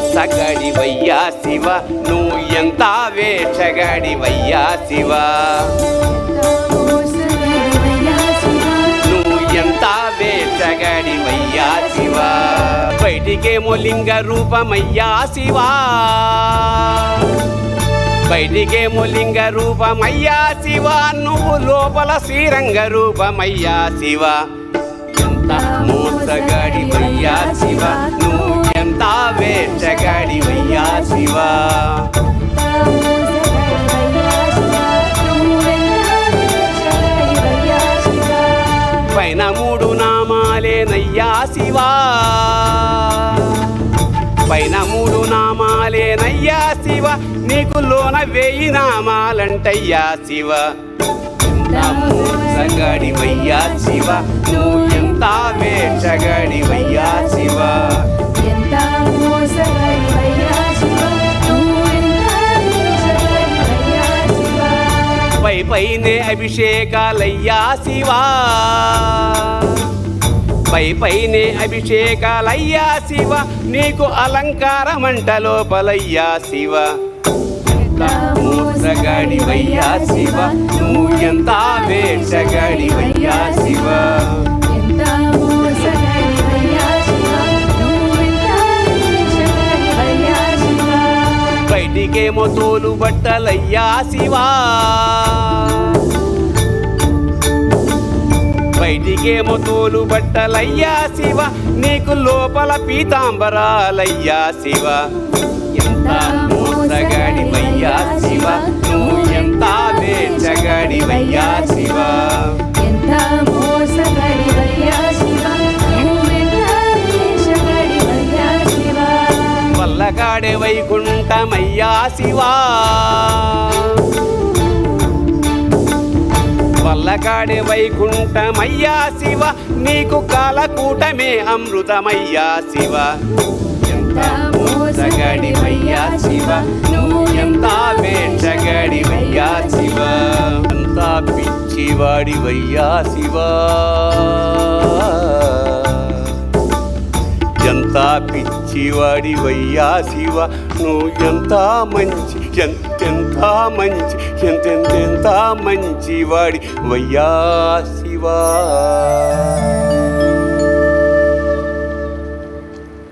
మోసగాడివయ్యా శివ నువ్వు ఎంత వేషగాడివయ్యా శివ నువ్వు ఎంత వేషగాడివయ్యా శివ బయటికేమో లింగ రూపమయ్యా శివ బయటికేమో లింగ రూపమయ్యా శివ నువ్వు లోపల శ్రీరంగ రూపమయ్యా శివ ఎంత మోసగాడివయ్యా శివ నువ్వు ఎంత వేషగాడివయ్యా శివ పైన 3 నామాలేనయ్యా శివ పైన 3 నామాలేనయ్యా శివ నీకు లోన 1000 నామాలంటయ్యా శివ ఎంత మోసగాడివయ్యా శివ నువ్వు ఎంత వేషగాడివయ్యా శివ పైనే అభిషేకాలయ్యా శివ పైనే అభిషేకాలయ్యా శివ నీకు అలంకారమంట లోపలయ్యా శివ ఎంత మోసగాడివయ్యా శివ నువ్వు ఎంత వేషగాడివయ్యా శివ బయటికేమో తోలు బట్టలయ్యా శివ బయటికేమో తోలు బట్టలయ్యా శివ నీకు లోపల పీతాంబరాలయ్యా శివ ఎంత మోసగాడివయ్యా శివ నువ్వు ఎంత వేషగాడివయ్యా శివ వల్లకాడే వైకుంఠమయ్యా శివ వల్లకాడే వైకుంఠమయ్యా శివ నీకు కాలకూటమే అమృతమయ్యా శివ ఎంత మోసగాడివయ్యా శివ నువ్వు ఎంత వేషగాడివయ్యా శివ ఎంత పిచ్చివాడివయ్యా శివ ఎంత పిచ్చివాడివయ్యా శివ నువ్వు ఎంత మంచి ఎంతెంత మంచి ఎంతెంత మంచివాడివయ్యా శివ